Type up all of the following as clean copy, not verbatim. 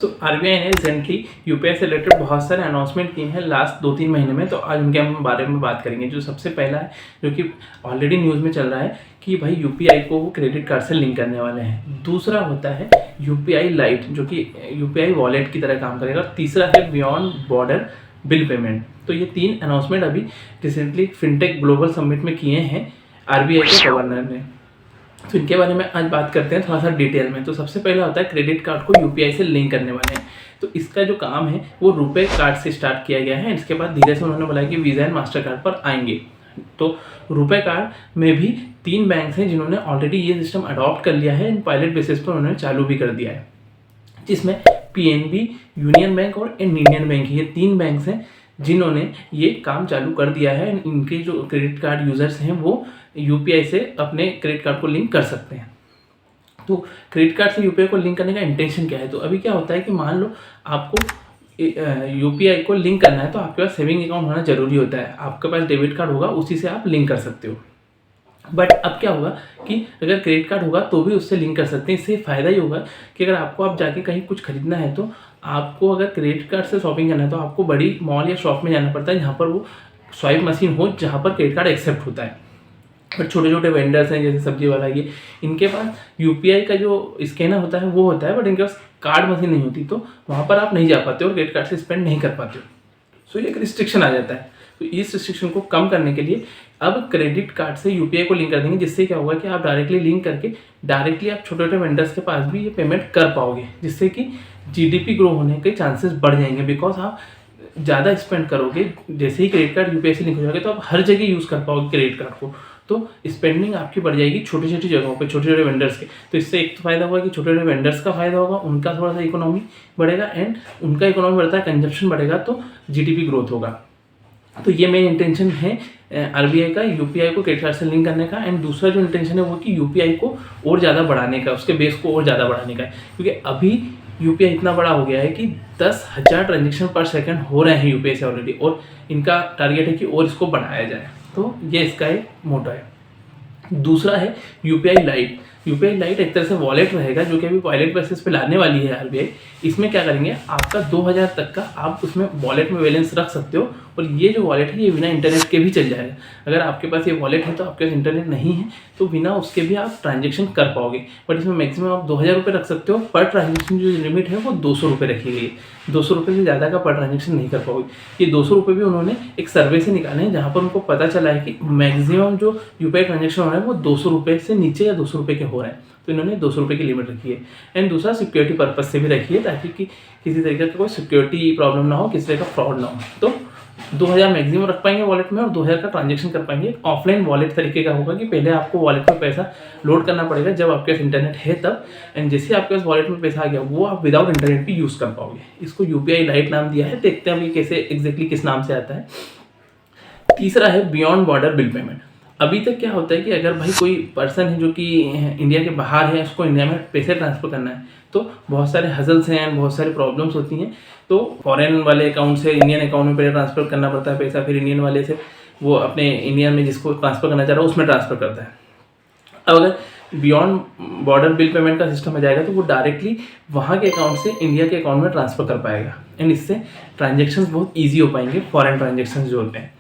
तो आरबीआई ने recently UPI से रिलेटेड बहुत सारे अनाउंसमेंट किए हैं लास्ट 2-3 महीने में। तो आज उनके हम बारे में बात करेंगे। जो सबसे पहला है, जो कि ऑलरेडी न्यूज़ में चल रहा है कि भाई यूपीआई को वो क्रेडिट कार्ड से लिंक करने वाले हैं। दूसरा होता है यूपीआई लाइट, जो कि यूपीआई वॉलेट की तरह काम करेगा। और तीसरा है बियॉन्ड बॉर्डर बिल पेमेंट। तो ये 3 अनाउंसमेंट अभी रिसेंटली फिनटेक ग्लोबल समिट में किए हैं आरबीआई के गवर्नर ने। तो इनके बारे में आज बात करते हैं थोड़ा सा डिटेल में। तो सबसे पहला होता है क्रेडिट कार्ड को यूपीआई से लिंक करने वाले हैं। तो इसका जो काम है वो रुपए कार्ड से स्टार्ट किया गया है। इसके बाद धीरे से उन्होंने बोला कि वीज़ा एंड मास्टर कार्ड पर आएंगे। तो रुपए कार्ड में भी 3 बैंक हैं जिन्होंने ऑलरेडी ये सिस्टम अडॉप्ट कर लिया है। इन पायलट बेसिस पर उन्होंने चालू भी कर दिया है, जिसमें पीएनबी, यूनियन बैंक और इंडियन बैंक, ये 3 बैंक हैं जिन्होंने ये काम चालू कर दिया है। इनके जो क्रेडिट कार्ड यूज़र्स हैं वो यूपीआई से अपने क्रेडिट कार्ड को लिंक कर सकते हैं। तो क्रेडिट कार्ड से यूपीआई को लिंक करने का इंटेंशन क्या है? तो अभी क्या होता है कि मान लो आपको यूपीआई को लिंक करना है, तो आपके पास सेविंग अकाउंट होना जरूरी होता है। आपके पास डेबिट कार्ड होगा, उसी से आप लिंक कर सकते हो। बट अब क्या होगा कि अगर क्रेडिट कार्ड होगा तो भी उससे लिंक कर सकते हैं। इससे फ़ायदा ही होगा कि अगर आपको आप जाके कहीं कुछ खरीदना है, तो आपको अगर क्रेडिट कार्ड से शॉपिंग करना है तो आपको बड़ी मॉल या शॉप में जाना पड़ता है जहाँ पर वो स्वाइप मशीन हो, जहाँ पर क्रेडिट कार्ड एक्सेप्ट होता है। बट छोटे छोटे वेंडर्स हैं जैसे सब्जी वाला, ये इनके पास यूपीआई का जो स्कैनर होता है वो होता है, बट इनके पास कार्ड मशीन नहीं होती। तो वहाँ पर आप नहीं जा पाते हो और क्रेडिट कार्ड से स्पेंड नहीं कर पाते हो। सो ये एक रिस्ट्रिक्शन आ जाता है। तो इस रिस्ट्रिक्शन को कम करने के लिए अब क्रेडिट कार्ड से यूपीआई को लिंक कर देंगे, जिससे क्या होगा कि आप डायरेक्टली लिंक करके डायरेक्टली आप छोटे छोटे वेंडर्स के पास भी ये पेमेंट कर पाओगे, जिससे कि जीडीपी ग्रो होने के चांसेस बढ़ जाएंगे। बिकॉज आप ज़्यादा स्पेंड करोगे, जैसे ही क्रेडिट कार्ड यूपीआई से लिंक हो जाएगा तो आप हर जगह यूज़ कर पाओगे क्रेडिट कार्ड को। तो स्पेंडिंग आपकी बढ़ जाएगी छोटी छोटी जगहों पे, छोटे छोटे वेंडर्स के। तो इससे एक तो फायदा होगा कि छोटे छोटे वेंडर्स का फायदा होगा, उनका थोड़ा सा इकोनॉमी बढ़ेगा, एंड उनका इकोनॉमी बढ़ता है, कंजप्शन बढ़ेगा तो जीडीपी ग्रोथ होगा। तो ये मेन इंटेंशन है आरबीआई का, यूपीआई को क्रेडिट कार्ड से लिंक करने का। एंड दूसरा जो इंटेंशन है वो कि यूपीआई को और ज़्यादा बढ़ाने का, उसके बेस को और ज़्यादा बढ़ाने का है। क्योंकि अभी यूपीआई इतना बड़ा हो गया है कि 10,000 ट्रांजेक्शन पर सेकंड हो रहे हैं यूपीआई से ऑलरेडी, और इनका टारगेट है कि और इसको बढ़ाया जाए। तो ये इसका एक मोटो है। दूसरा है यूपीआई लाइट। यूपीआई लाइट एक तरह से वॉलेट रहेगा, जो कि अभी पायलट बेसिस पे लाने वाली है आरबीआई। इसमें क्या करेंगे, आपका 2000 तक का आप उसमें वॉलेट में बैलेंस रख सकते हो, और ये जो वॉलेट है ये बिना इंटरनेट के भी चल जाएगा। अगर आपके पास ये वॉलेट है तो आपके पास इंटरनेट नहीं है तो बिना उसके भी आप ट्रांजेक्शन कर पाओगे। बट इसमें मैक्सिमम आप 2000 रुपये रख सकते हो। पर ट्रांजेक्शन जो लिमिट है वो 200 रुपये रखी गई है। 200 रुपये से ज़्यादा का पर ट्रांजेक्शन नहीं कर पाओगे। ये 200 रुपये भी उन्होंने एक सर्वे से निकाले हैं, जहाँ पर उनको पता चला है कि मैक्सिमम जो यूपीआई ट्रांजेक्शन हो रहा है वो 200 रुपये से नीचे या 200 रुपये के हो रहे हैं। तो इन्होंने 200 रुपये की लिमिट रखी है। एंड दूसरा सिक्योरिटी पर्पज से भी रखी है, ताकि कि किसी तरीके का कोई सिक्योरिटी प्रॉब्लम ना हो, किसी तरह का फ्रॉड ना हो। तो 2000 मैक्सिमम रख पाएंगे वॉलेट में, और 2000 का ट्रांजेक्शन कर पाएंगे। ऑफलाइन वॉलेट तरीके का होगा कि पहले आपको वॉलेट में पैसा लोड करना पड़ेगा जब आपके पास इंटरनेट है तब, एंड जैसे आपके पास वॉलेट में पैसा आ गया वो आप विदाउट इंटरनेट भी यूज़ कर पाओगे। इसको यूपीआई लाइट नाम दिया है। देखते हैं अभी कैसे एग्जैक्टली किस नाम से आता है। तीसरा है बियॉन्ड बॉर्डर बिल पेमेंट। अभी तक क्या होता है कि अगर भाई कोई पर्सन है जो कि इंडिया के बाहर है, उसको इंडिया में पैसे ट्रांसफ़र करना है, तो बहुत सारे हजल्स हैं, बहुत सारी प्रॉब्लम्स होती हैं। तो फॉरेन वाले अकाउंट से इंडियन अकाउंट में पहले ट्रांसफ़र करना पड़ता है पैसा, फिर इंडियन वाले से वो अपने इंडिया में जिसको ट्रांसफ़र करना चाह रहा है उसमें ट्रांसफ़र करता है। अब अगर बियॉन्ड बॉर्डर बिल पेमेंट का सिस्टम आ जाएगा तो वो डायरेक्टली वहाँ के अकाउंट से इंडिया के अकाउंट में ट्रांसफ़र कर पाएगा, एंड इससे ट्रांजेक्शन्स बहुत ईजी हो पाएंगे, फॉरेन ट्रांजेक्शन्स जो होते हैं।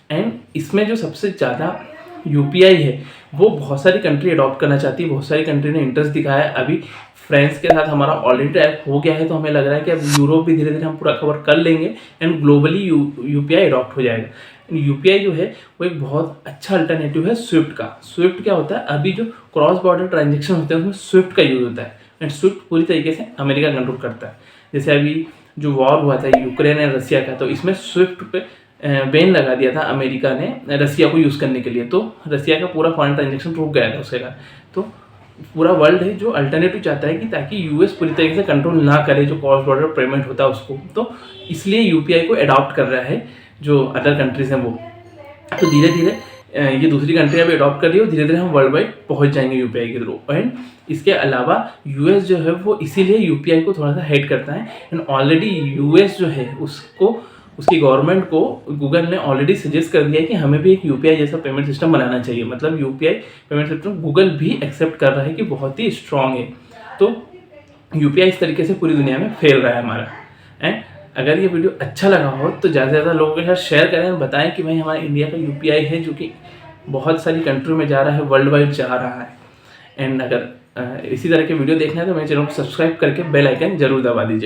एंड इसमें जो सबसे ज़्यादा यूपीआई है वो बहुत सारी कंट्री अडॉप्ट करना चाहती है, बहुत सारी कंट्री ने इंटरेस्ट दिखाया है। अभी फ्रांस के साथ हमारा ऑलरेडी ऐप हो गया है, तो हमें लग रहा है कि अब यूरोप भी धीरे धीरे हम पूरा कवर कर लेंगे, एंड ग्लोबली यूपीआई अडॉप्ट हो जाएगा। यूपीआई जो है वो एक बहुत अच्छा अल्टरनेटिव है स्विफ्ट का। स्विफ्ट क्या होता है, अभी जो क्रॉस बॉर्डर ट्रांजेक्शन होते हैं उसमें स्विफ्ट का यूज़ होता है, एंड स्विफ्ट पूरी तरीके से अमेरिका कंट्रोल करता है। जैसे अभी जो वॉर हुआ था यूक्रेन एंड रसिया का, तो इसमें स्विफ्ट पे बैन लगा दिया था अमेरिका ने रसिया को यूज़ करने के लिए। तो रसिया का पूरा फॉरेन ट्रांजेक्शन रुक गया था उसके कारण। तो पूरा वर्ल्ड है जो अल्टरनेटिव चाहता है कि ताकि यूएस पूरी तरीके से कंट्रोल ना करे जो क्रॉस बॉर्डर पेमेंट होता है उसको, तो इसलिए यूपीआई को अडॉप्ट कर रहा है जो अदर कंट्रीज हैं वो। तो धीरे धीरे ये दूसरी कंट्री अभी अडॉप्ट कर रही है, धीरे धीरे हम वर्ल्ड वाइड पहुँच जाएंगे यूपीआई के थ्रू। एंड इसके अलावा यूएस जो है वो इसीलिए यूपीआई को थोड़ा सा हेट करता है, एंड ऑलरेडी यूएस जो है उसको, उसकी गवर्नमेंट को गूगल ने ऑलरेडी सजेस्ट कर दिया है कि हमें भी एक यूपीआई जैसा पेमेंट सिस्टम बनाना चाहिए। मतलब यूपीआई पेमेंट सिस्टम गूगल भी एक्सेप्ट कर रहा है कि बहुत ही स्ट्रांग है। तो यूपीआई इस तरीके से पूरी दुनिया में फैल रहा है हमारा। एंड अगर ये वीडियो अच्छा लगा हो तो ज़्यादा से ज़्यादा लोगों के साथ शेयर करें और बताएं कि भाई हमारे इंडिया का यूपीआई है जो कि बहुत सारी कंट्री में जा रहा है, वर्ल्ड वाइड जा रहा है। एंड अगर इसी तरह के वीडियो देखना है तो मेरे चैनल को सब्सक्राइब करके बेल आइकन जरूर दबा दीजिए।